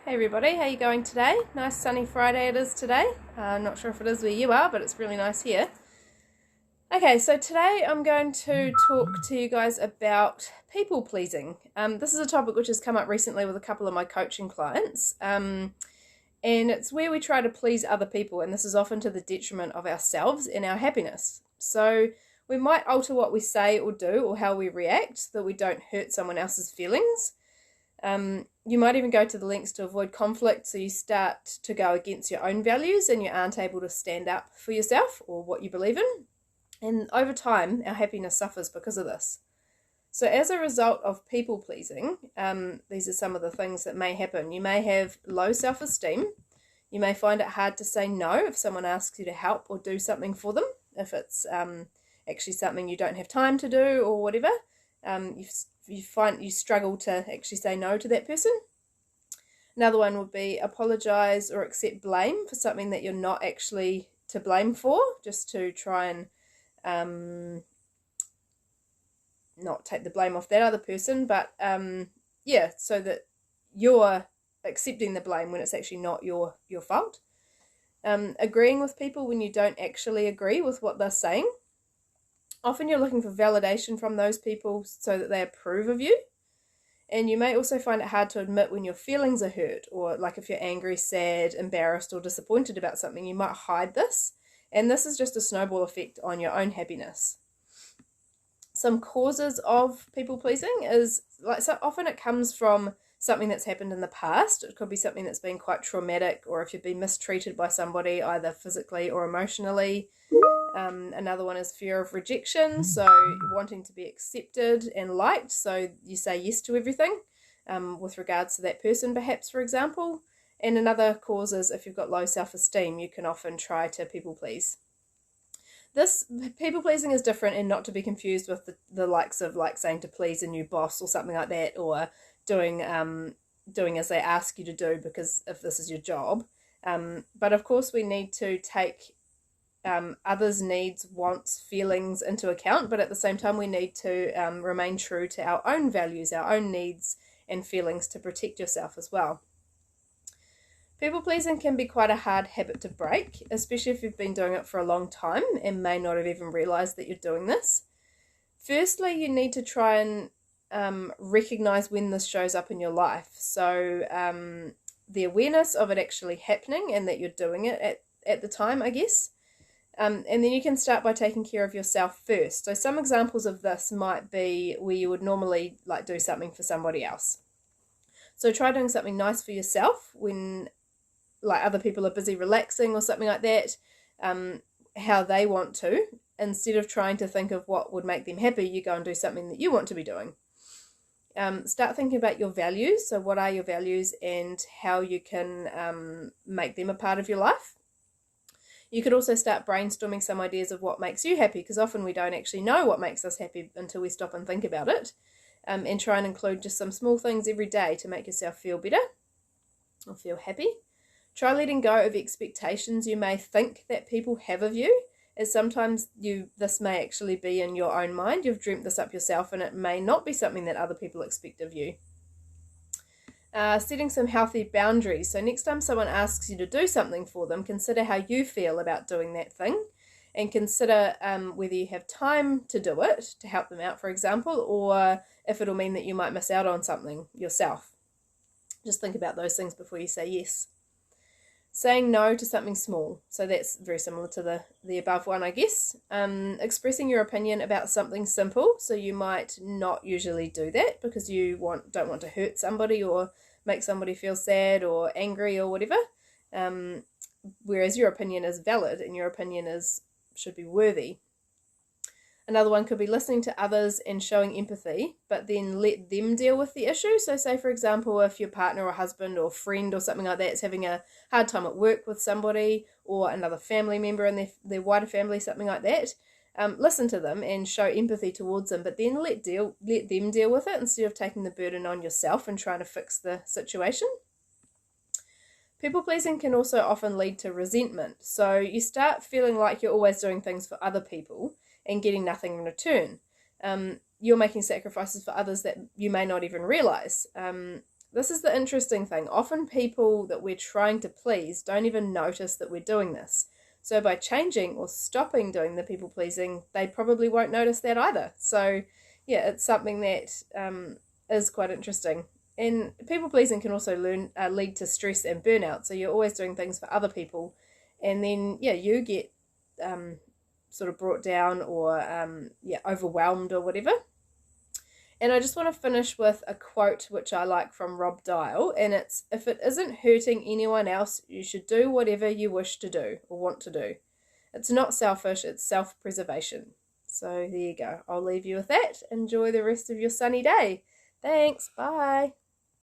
Hey everybody, how you going today? Nice sunny Friday it is today. Not sure if it is where you are, but it's really nice here. Okay, so today I'm going to talk to you guys about people pleasing. This is a topic which has come up recently with a couple of my coaching clients. And it's where we try to please other people, and this is often to the detriment of ourselves and our happiness. So we might alter what we say or do or how we react so that we don't hurt someone else's feelings. You might even go to the lengths to avoid conflict, so you start to go against your own values and you aren't able to stand up for yourself or what you believe in. And over time, our happiness suffers because of this. So as a result of people pleasing, these are some of the things that may happen. You may have low self-esteem. You may find it hard to say no if someone asks you to help or do something for them, if it's actually something you don't have time to do or whatever. You find you struggle to actually say no to that person. Another one would be apologize or accept blame for something that you're not actually to blame for, just to try and not take the blame off that other person, but so that you're accepting the blame when it's actually not your fault. Agreeing with people when you don't actually agree with what they're saying. Often you're looking for validation from those people so that they approve of you. And you may also find it hard to admit when your feelings are hurt, or like if you're angry, sad, embarrassed, or disappointed about something, you might hide this. And this is just a snowball effect on your own happiness. Some causes of people pleasing is, so often it comes from something that's happened in the past. It could be something that's been quite traumatic, or if you've been mistreated by somebody, either physically or emotionally. Another one is fear of rejection, so wanting to be accepted and liked, so you say yes to everything with regards to that person, perhaps, for example. And another cause is if you've got low self-esteem, you can often try to people please. This people pleasing is different and not to be confused with the likes of like saying to please a new boss or something like that, or doing as they ask you to do because if this is your job. But of course we need to take others' needs, wants, feelings into account, but at the same time we need to remain true to our own values, our own needs and feelings to protect yourself as well. People pleasing can be quite a hard habit to break, especially if you've been doing it for a long time and may not have even realised that you're doing this. Firstly, you need to try and recognise when this shows up in your life. So the awareness of it actually happening and that you're doing it at the time, I guess. And then you can start by taking care of yourself first. So some examples of this might be where you would normally like do something for somebody else. So try doing something nice for yourself when like other people are busy relaxing or something like that, how they want to. Instead of trying to think of what would make them happy, you go and do something that you want to be doing. Start thinking about your values. So what are your values and how you can make them a part of your life. You could also start brainstorming some ideas of what makes you happy, because often we don't actually know what makes us happy until we stop and think about it. And try and include just some small things every day to make yourself feel better or feel happy. Try letting go of expectations you may think that people have of you, as sometimes this may actually be in your own mind. You've dreamt this up yourself and it may not be something that other people expect of you. Setting some healthy boundaries. So next time someone asks you to do something for them, consider how you feel about doing that thing and consider whether you have time to do it to help them out, for example, or if it'll mean that you might miss out on something yourself. Just think about those things before you say yes. Saying no to something small. So that's very similar to the above one, I guess. Expressing your opinion about something simple. So you might not usually do that because you don't want to hurt somebody or make somebody feel sad or angry or whatever. Whereas your opinion is valid and your opinion should be worthy. Another one could be listening to others and showing empathy, but then let them deal with the issue. So say, for example, if your partner or husband or friend or something like that is having a hard time at work with somebody or another family member in their wider family, something like that, listen to them and show empathy towards them, but then let them deal with it instead of taking the burden on yourself and trying to fix the situation. People pleasing can also often lead to resentment. So you start feeling like you're always doing things for other people and getting nothing in return. You're making sacrifices for others that you may not even realize. this is the interesting thing. Often people that we're trying to please don't even notice that we're doing this. So by changing or stopping doing the people pleasing, they probably won't notice that either. So yeah, it's something that is quite interesting. And people pleasing can also lead to stress and burnout. So you're always doing things for other people, and then yeah, you get sort of brought down or overwhelmed or whatever. And I just want to finish with a quote which I like from Rob Dial, and it's, if it isn't hurting anyone else, you should do whatever you wish to do or want to do. It's not selfish, it's self-preservation. So there you go. I'll leave you with that. Enjoy the rest of your sunny day. Thanks. Bye.